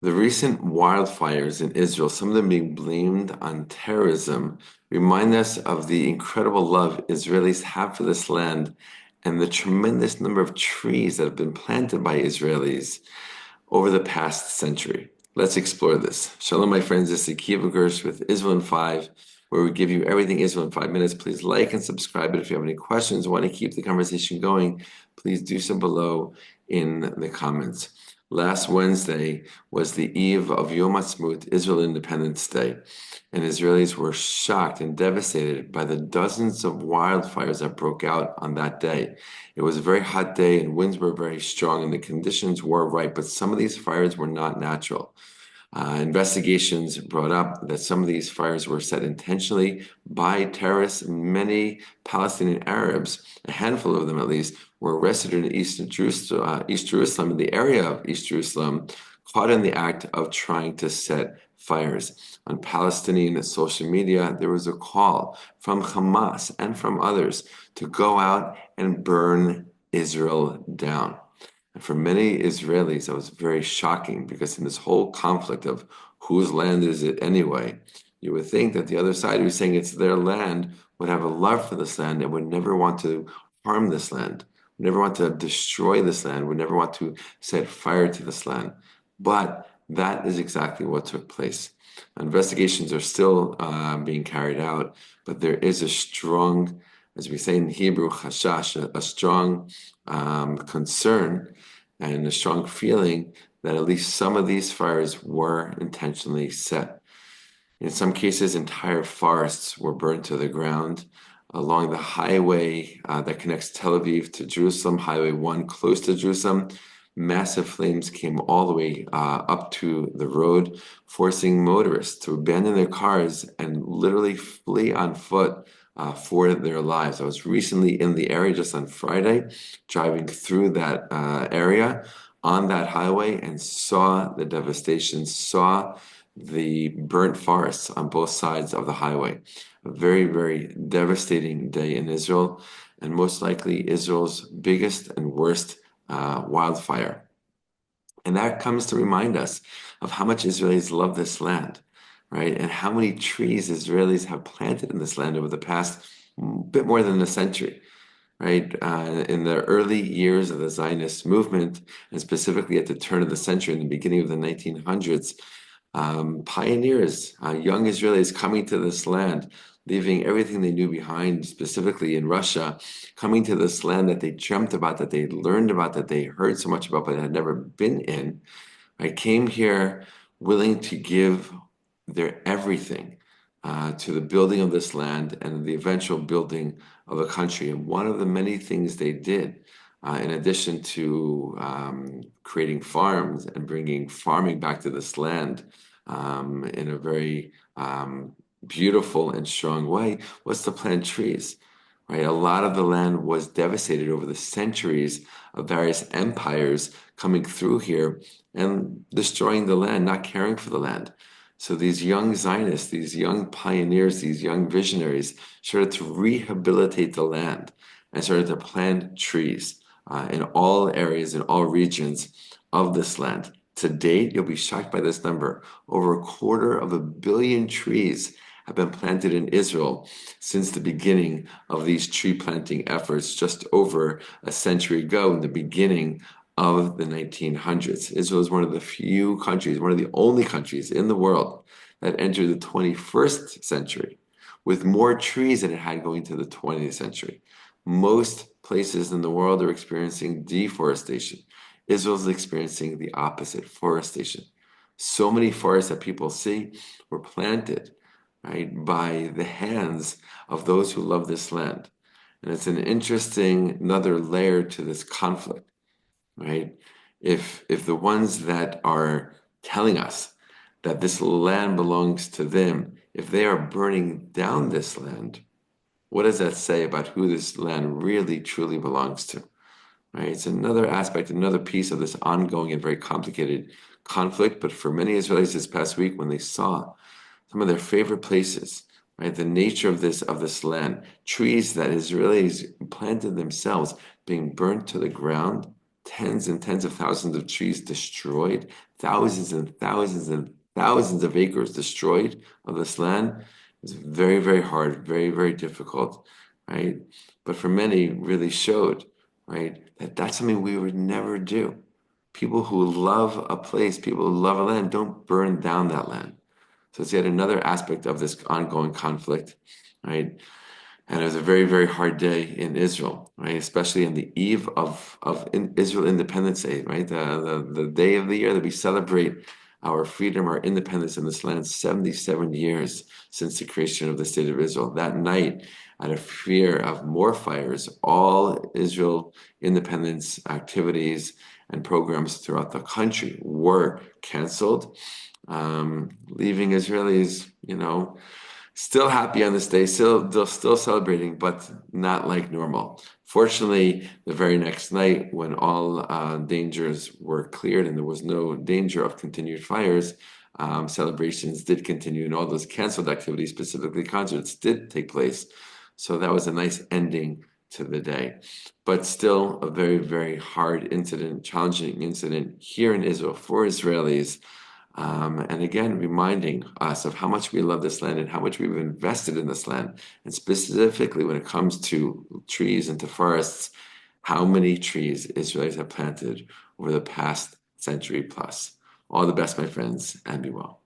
The recent wildfires in Israel, some of them being blamed on terrorism, remind us of the incredible love Israelis have for this land and the tremendous number of trees that have been planted by Israelis over the past century. Let's explore this. Shalom, my friends. This is Akiva Gersh with Israel in 5, where we give you everything Israel in 5 minutes. Please like and subscribe. And if you have any questions, want to keep the conversation going, please do so below in the comments. Last Wednesday was the eve of Yom Ha'atzmaut, Israel Independence Day, and Israelis were shocked and devastated by the dozens of wildfires that broke out on that day. It was a very hot day and winds were very strong and the conditions were right, but some of these fires were not natural. Investigations brought up that some of these fires were set intentionally by terrorists. Many Palestinian Arabs, a handful of them at least, were arrested in East Jerusalem, in the area of East Jerusalem, caught in the act of trying to set fires. On Palestinian social media, there was a call from Hamas and from others to go out and burn Israel down. And for many Israelis, that was very shocking because in this whole conflict of whose land is it anyway, you would think that the other side who's saying it's their land would have a love for this land and would never want to harm this land, would never want to destroy this land, would never want to set fire to this land. But that is exactly what took place. Investigations are still being carried out, but there is a strong, as we say in Hebrew, chashash, a strong concern and a strong feeling that at least some of these fires were intentionally set. In some cases, entire forests were burned to the ground. Along the highway that connects Tel Aviv to Jerusalem, Highway 1 close to Jerusalem, massive flames came all the way up to the road, forcing motorists to abandon their cars and literally flee on foot for their lives. I was recently in the area just on Friday, driving through that area on that highway and saw the devastation, saw the burnt forests on both sides of the highway. A very, very devastating day in Israel, and most likely Israel's biggest and worst wildfire. And that comes to remind us of how much Israelis love this land, right? And how many trees Israelis have planted in this land over the past bit more than a century, right? In the early years of the Zionist movement, and specifically at the turn of the century, in the beginning of the 1900s, pioneers, young Israelis coming to this land, leaving everything they knew behind, specifically in Russia, coming to this land that they dreamt about, that they learned about, that they heard so much about, but had never been in. I came here willing to give their everything to the building of this land and the eventual building of a country. And one of the many things they did, in addition to creating farms and bringing farming back to this land in a very beautiful and strong way, was to plant trees. Right? A lot of the land was devastated over the centuries of various empires coming through here and destroying the land, not caring for the land. So these young Zionists, these young pioneers, these young visionaries started to rehabilitate the land and started to plant trees in all areas, in all regions of this land. To date, you'll be shocked by this number. Over 250 million trees have been planted in Israel since the beginning of these tree planting efforts just over a century ago, in the beginning of the 1900s. Israel is one of the few countries, one of the only countries in the world that entered the 21st century with more trees than it had going to the 20th century. Most places in the world are experiencing deforestation. Israel is experiencing the opposite, forestation. So many forests that people see were planted, right, by the hands of those who love this land. And it's an interesting another layer to this conflict, right? If the ones that are telling us that this land belongs to them, if they are burning down this land, what does that say about who this land really truly belongs to? Right? It's another aspect, another piece of this ongoing and very complicated conflict. But for many Israelis this past week, when they saw some of their favorite places, right, the nature of this land, trees that Israelis planted themselves being burnt to the ground, tens and tens of thousands of trees destroyed, thousands and thousands and thousands of acres destroyed of this land. It's very, very hard, very, very difficult, right? But for many, really showed, right, that that's something we would never do. People who love a place, people who love a land, don't burn down that land. So it's yet another aspect of this ongoing conflict, right? And it was a very, very hard day in Israel, right? Especially in the eve of Israel Independence Day, right? The day of the year that we celebrate our freedom, our independence in this land, 77 years since the creation of the state of Israel. That night, out of fear of more fires, all Israel independence activities and programs throughout the country were canceled, leaving Israelis, still happy on this day, still celebrating, but not like normal. Fortunately, the very next night, when all dangers were cleared and there was no danger of continued fires, celebrations did continue, and all those canceled activities, specifically concerts, did take place. So that was a nice ending to the day. But still, a very, very hard incident, challenging incident here in Israel for Israelis. And again, reminding us of how much we love this land and how much we've invested in this land. And specifically when it comes to trees and to forests, how many trees Israelis have planted over the past century plus. All the best, my friends, and be well.